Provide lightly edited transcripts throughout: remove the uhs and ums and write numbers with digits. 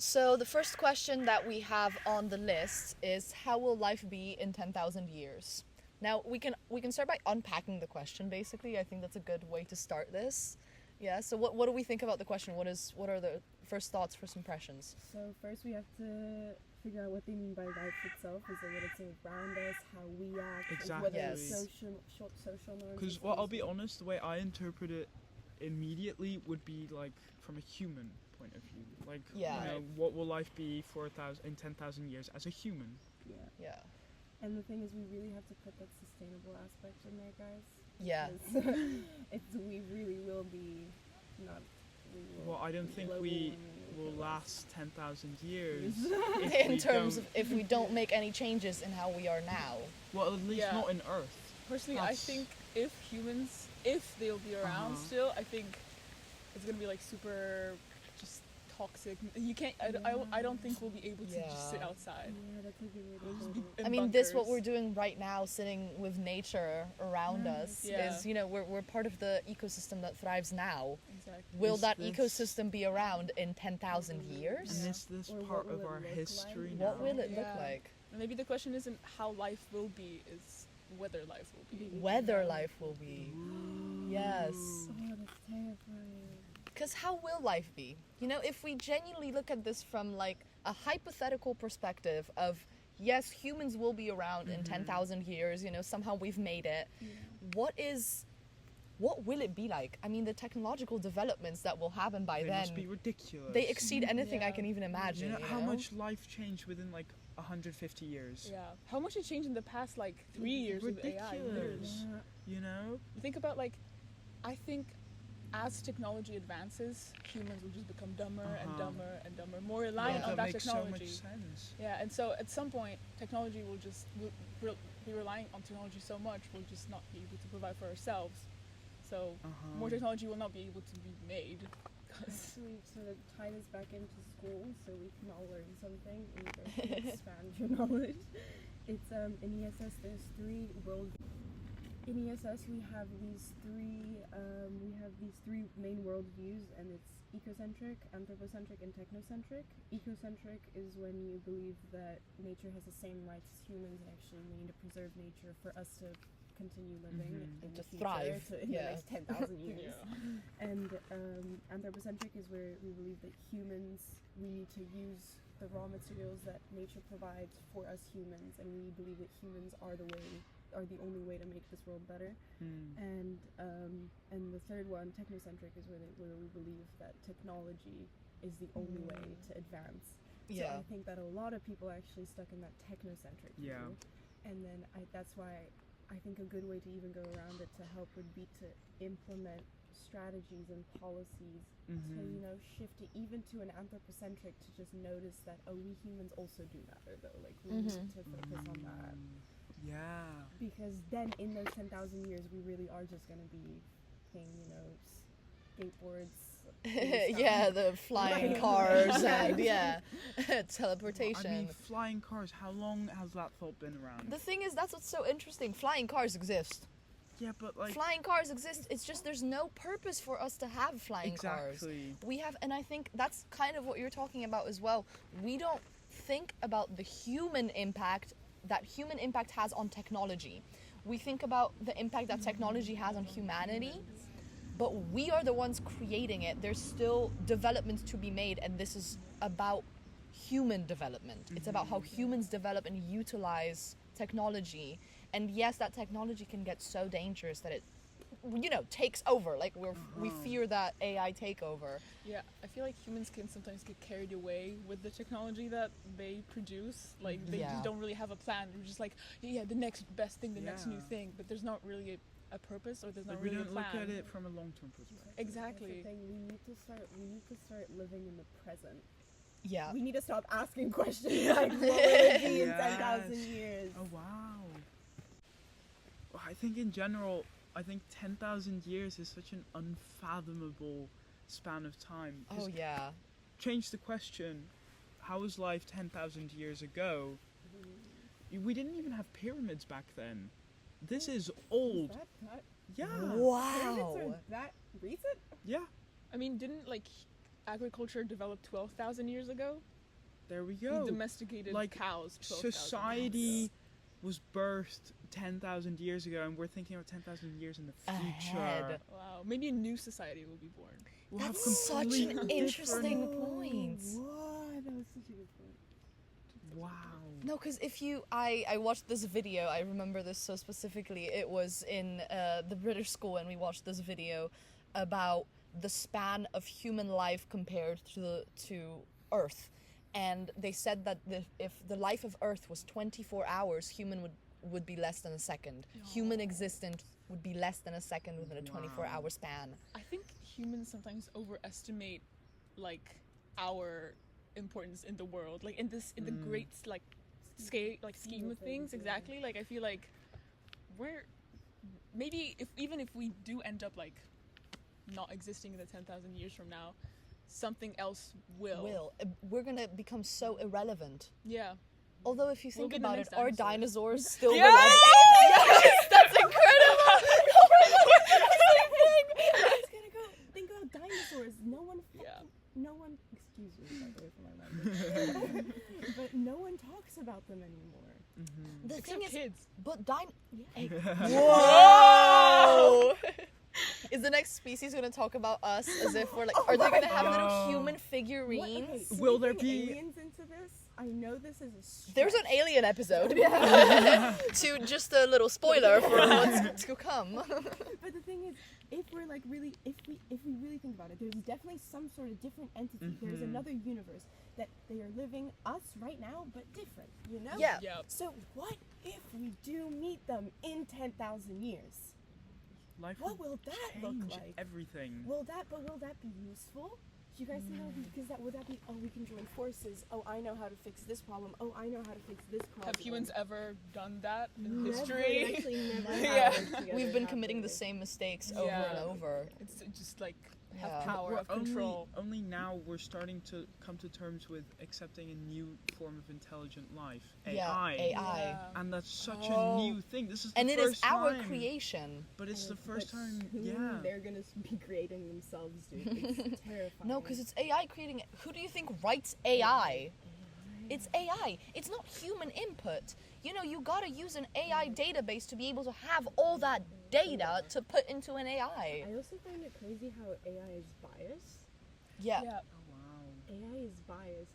So the first question that we have on the list is how will life be in 10,000 years? Now we can start by unpacking the question basically. I think that's a good way to start this. Yeah, so what do we think about the question? What are the first thoughts, first impressions? So first we have to figure out what they mean by life itself. Is it what it's around us, how we act, Exactly. whether Yes. it's social norms? Because, well, I'll be honest, the way I interpret it immediately would be like from a human point of view. Like, Yeah. you know, what will life be in 10,000 years as a human? Yeah. Yeah. And the thing is, we really have to put that sustainable aspect in there, guys. Yeah. We really will be not. We will Well, I don't think global we warming will kill us. last 10,000 years. In terms of if we don't make any changes in how we are now. Well, at least Yeah. not in Earth. Personally, That's- I think if humans, if they'll be around Uh-huh. still, I think it's gonna be like super, just toxic. You can't. I don't think we'll be able to just sit Yeah. outside. Yeah, that's a good way Those to put be- it. in I mean, this what bunkers. we're doing right now, sitting with nature around us, Yeah. is we're part of the ecosystem that thrives now. Exactly. Will Is that this- ecosystem be around in 10,000 And years? this Or what part will of it our look like? history now. What will it look Yeah. like? And maybe the question isn't how life will be, is whether life will be. Whether life will be. Yes. Oh, that's terrifying. Because how will life be? If we genuinely look at this from like a hypothetical perspective of, yes, humans will be around in 10,000 years, somehow we've made it. What will it be like? I mean, the technological developments that will happen by They then, must be ridiculous. they exceed anything I Yeah. can even imagine. You know how much life changed within like 150 years? Yeah. How much has changed in the past like 3 years with AI? Ridiculous. Years. Yeah. You know? Think about like, I think as technology advances, humans will just become dumber and Uh-huh. dumber and dumber, more reliant Yeah. on that that makes technology. so much sense. Yeah, and so at some point, technology will just we'll be relying on technology so much, we'll just not be able to provide for ourselves. So Uh-huh. more technology will not be able to be made. 'cause- Actually, to tie this back into school, so we can all learn something and you guys can expand your knowledge. It's in ESS. There's three world. In ESS, we have these three main worldviews, and it's ecocentric, anthropocentric, and technocentric. Ecocentric is when you believe that nature has the same rights as humans, and actually we need to preserve nature for us to continue living Mhm. in To the future, thrive, in yeah. the next 10,000 years. Yeah. And anthropocentric is where we believe that we need to use the raw materials that nature provides for us humans, and we believe that humans are the only way to make this world better. Hmm. And the third one, technocentric, is where we believe that technology is the only way to advance. So Yeah. I think that a lot of people are actually stuck in that technocentric view. Yeah. And then that's why I think a good way to even go around it to help would be to implement strategies and policies to, Mhm. shift it even to an anthropocentric, to just notice that, we humans also do matter though. Like, we need to focus on that. Yeah. Because then in those 10,000 years, we really are just going to be playing, skateboards. Yeah, the flying Right. cars Yeah. and yeah, I teleportation. mean, flying cars, how long has that thought been around? The thing is, that's what's so interesting. Flying cars exist. Yeah, but like... Flying cars exist. It's just there's no purpose for us to have flying cars. Exactly. We have, and I think that's kind of what you're talking about as well. We don't think about the human impact that human impact has on technology. We think about the impact that technology has on humanity, but we are the ones creating it. There's still developments to be made, and this is about human development. It's about how humans develop and utilize technology. And yes, that technology can get so dangerous that it takes over. Like we fear that AI takeover. Yeah, I feel like humans can sometimes get carried away with the technology that they produce. Like they Yeah. just don't really have a plan. They're just like, yeah, the next best thing, the next new Yeah. thing. But there's not really a purpose, or there's not Like, we really don't a plan. look at it from a long-term perspective. Exactly. That's the thing. We need to start living in the present. Yeah. We need to stop asking questions like, what will it be in Yes. 10,000 years? Oh, wow. Well, I think in general, 10,000 years is such an unfathomable span of time. 'Cause Oh yeah. change the question, how was life 10,000 years ago? We didn't even have pyramids back then. This is old. That Yeah. pyramids Wow. are that recent? Yeah. I mean, didn't like agriculture developed 12,000 years ago. There we We go. domesticated Like, cows 12,000 Society was birthed 10,000 years ago, and we're thinking of 10,000 years in the future. Ahead. Wow, maybe a new society will be born. We'll have That's such complete an interesting different- point. What? That was such a good point. Wow. No, because if you, I watched this video. I remember this so specifically. It was in the British school, and we watched this video about the span of human life compared to Earth, and they said that if the life of Earth was 24 hours, human would be less than a second. Human existence would be less than a second within a 24-hour span. I think humans sometimes overestimate like our importance in the world, like in the great like scale, like scheme of things. Exactly. Like I feel like we're maybe even if we do end up like not existing in the 10,000 years from now, something else will. We're gonna become so irrelevant. Yeah. Although if you We'll think be the about it, next are dinosaurs. dinosaurs still Yeah! relevant? Yes, that's incredible. It's gonna go. Think about dinosaurs. No one. Excuse me, by the way, for my language. But no one talks about them anymore. The Except thing is, kids. but Yeah. Whoa! Is the next species gonna talk about us as if we're like? Are they gonna have little human figurines? Will there sneaking be- aliens into this? I know this is a stretch. There's an alien episode. To just a little spoiler for what's to come. But the thing is, if we really think about it, there's definitely some sort of different entity. There's another universe that they are living us right now, but different. You know? Yeah. Yeah. So what if we do meet them in 10,000 years? Life What would will that look change like? everything. Will that be useful? Do you guys think that would be, because would that be, oh, we can join forces, oh, I know how to fix this problem, oh, I know how to fix this problem. Have humans ever done that in Never, history? actually never Yeah. happened together, We've been have committing they? the same mistakes over Yeah. and over. It's just like Yeah. have power, We're have control. only now we're starting to come to terms with accepting a new form of intelligent life, AI. Yeah, AI. Yeah. And that's such Oh. a new thing. This is the And it first is our time. creation. But it's the But first time, soon yeah. they're gonna be creating themselves, dude. It's terrifying. No, because it's AI creating it. Who do you think writes AI? It's AI. It's not human input. You know, you gotta use an AI database to be able to have all that data to put into an AI. I also find it crazy how AI is biased. Yeah. Yeah. Oh, wow. AI is biased.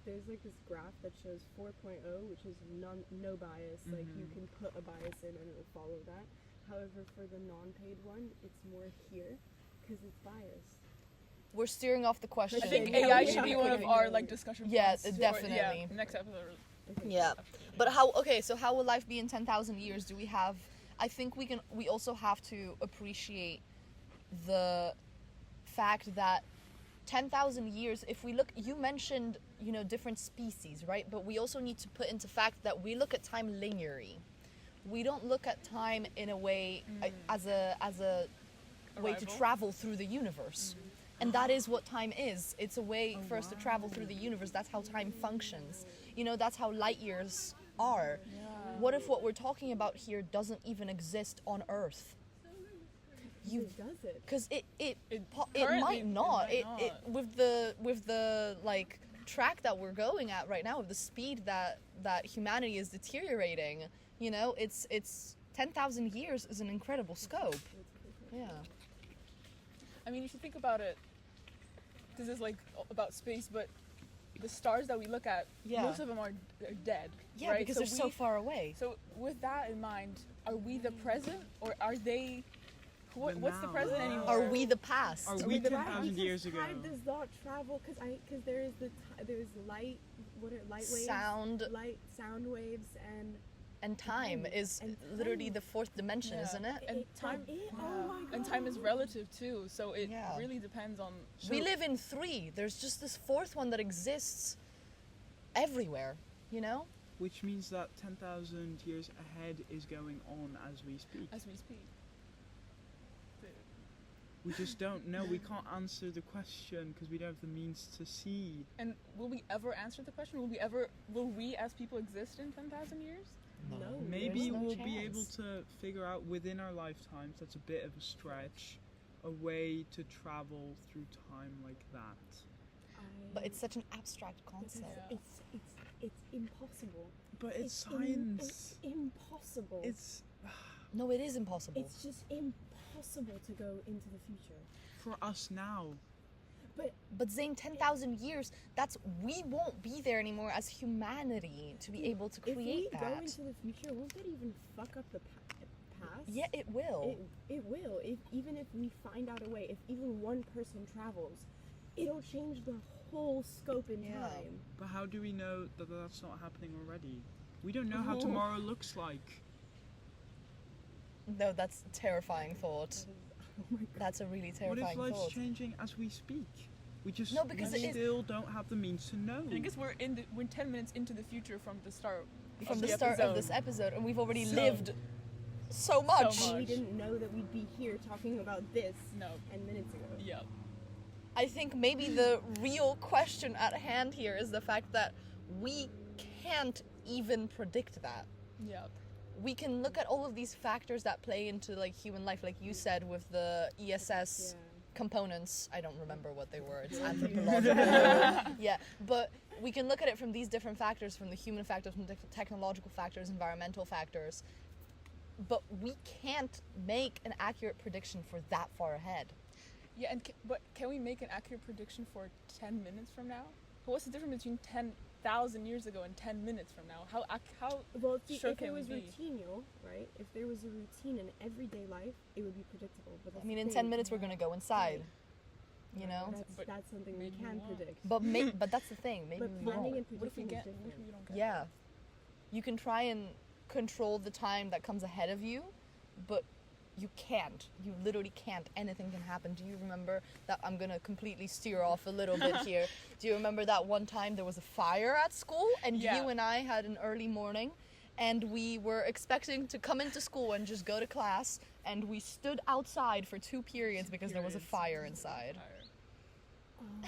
There's like this graph that shows 4.0, which is no bias. Like you can put a bias in and it'll follow that. However, for the non-paid one, it's more here because it's biased. We're steering off the question. I think Yeah, AI we should be are one of putting our it like in. discussion Yeah, points. definitely. Yeah, next episode. Yeah. But how will life be in 10,000 years? Do we have, I think we also have to appreciate the fact that 10,000 years, if we look, you mentioned, you know, different species, right? But we also need to put into fact that we look at time linearly. We don't look at time in a way as a way to Arrival. travel through the universe. And that is what time is. It's a way for us to travel through the universe. That's how time functions. You know, that's how light years are. What if what we're talking about here doesn't even exist on Earth? Does it? Because it Currently, might not. it might It with the like track that we're going at right now, with the speed that humanity is deteriorating, you know, it's 10,000 years is an incredible scope. Yeah. I mean, if you think about it, this is like about space, but the stars that we look at, Yeah. most of them are dead. Yeah, right? because they're so far away. So with that in mind, are we the present or are they? What's the now. present anymore? Are we the past? Are we But 10,000 years ago? Time does not travel because there is there's light. What are light waves? Sound sound waves, and time is And literally time. the fourth dimension, Yeah. isn't it? And time- Oh my god. And time is relative too, so it Yeah. really depends on. We live in three. There's just this fourth one that exists everywhere, you know? Which means that 10,000 years ahead is going on as we speak. As we speak. We just don't know. We can't answer the question because we don't have the means to see. And will we ever answer the question? Will we as people exist in 10,000 years? No. Maybe there's no we'll be able chance. to figure out within our lifetimes, that's a bit of a stretch, a way to travel through time like that. But it's such an abstract Because concept. it's impossible. But it's It's science. impossible. It's No, it is impossible. It's just impossible to go into the future. for us now. But Zane, 10,000 years, we won't be there anymore as humanity to be able to If create we go that. into the future, won't that even fuck up the past? Yeah, it will. It will. Even if we find out a way, if even one person travels, it'll change the whole scope in Yeah. time. But how do we know that that's not happening already? We don't know how Oh. tomorrow looks like. No, that's a terrifying thought. That is, oh my god. That's a really What if terrifying life's thought. changing as we speak? We just No, because we it is- still don't have the means to know. I guess we're 10 minutes into the future from the start. From of the the start of episode. this episode, and we've already So- lived so much. much. We didn't know that we'd be here talking about this No. 10 minutes ago. Yeah. I think maybe the real question at hand here is the fact that we can't even predict that. Yeah. We can look at all of these factors that play into like human life, like you said with the ESS components. I don't remember what they were. It's anthropological. Yeah, but we can look at it from these different factors, from the human factors, from the technological factors, environmental factors. But we can't make an accurate prediction for that far ahead. Yeah, and but can we make an accurate prediction for 10 minutes from now? What's the difference between 10,000 years ago and 10 minutes from now? How Well, see, Sure if can it we was be. routinial, right? If there was a routine in everyday life, it would be predictable. But I that's mean, the in thing. 10 minutes we're gonna go inside, you know. But That's something we maybe we can won't. predict. But that's the thing. Maybe But we planning won't. and what if we predicting get? is What if different. we don't get? Yeah, you can try and control the time that comes ahead of you, but you can't. You literally can't. Anything can happen. Do you remember that? I'm gonna completely steer off a little bit here. Do you remember that one time there was a fire at school and Yeah. you and I had an early morning and we were expecting to come into school and just go to class and we stood outside for 2 periods because there was a fire inside.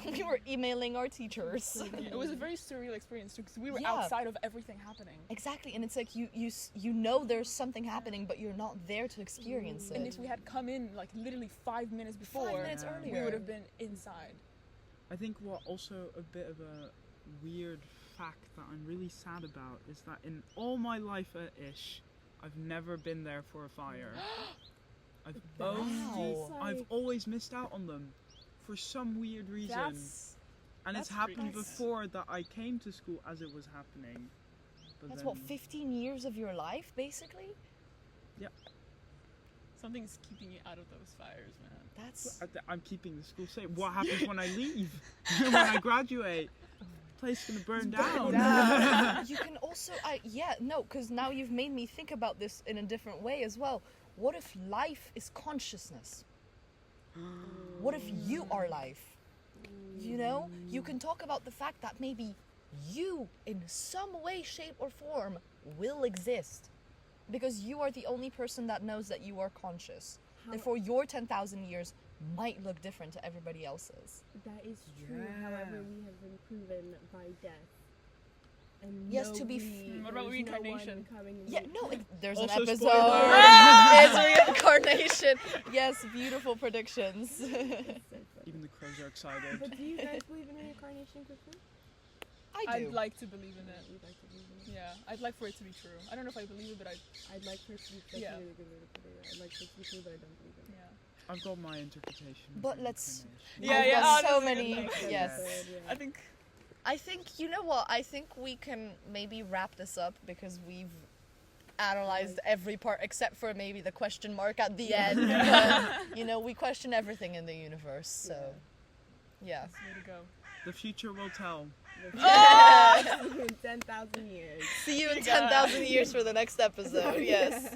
We were emailing our teachers. Yeah, it was a very surreal experience too, because we were Yeah. outside of everything happening. Exactly, and it's like you know there's something happening, but you're not there to experience it. And if we had come in like literally 5 minutes before, 5 minutes Yeah. earlier, we would have been inside. I think what also a bit of a weird fact that I'm really sad about is that in all my life at Ish, I've never been there for a fire. Wow. I've always missed out on them for some weird reason. And it's that's happened freaky. before that I came to school as it was happening. But That's then, what, 15 years of your life, basically? Something's keeping you out of those fires, man. That's... I'm keeping the school safe. What happens when I leave? When I graduate? The place gonna burn down. You can also... because now you've made me think about this in a different way as well. What if life is consciousness? What if you are life? You know? You can talk about the fact that maybe you, in some way, shape, or form, will exist. Because you are the only person that knows that you are conscious. Therefore, your 10,000 years might look different to everybody else's. That is true. Yeah. However, we have been proven by death. And Yes, to be nobody- What about there's reincarnation? No one coming Yeah, no, there's Also an episode. spoiler. It's reincarnation. Yes, beautiful predictions. So funny. Even the crows are excited. But do you guys believe in reincarnation, Kristen? I do. I'd like to believe in it. We'd like to believe in it. Yeah, I'd like for it to be true. I don't know if I believe it, but I'd like for it to be that's Yeah. a really good way to put it. I'd like for it to be true, but I don't believe in it. yeah. I've got my interpretation. of But let's- reincarnation. Yeah, I've yeah, got oh, so that's a good many. thing. Yes. I think I think, you know what? I think we can maybe wrap this up because we've analyzed every part except for maybe the question mark at the end. But, you know, we question everything in the universe, so yeah. that's the way to go. The future will tell. In 10,000 years. See you in You got it. 10,000 years for the next episode. Yes.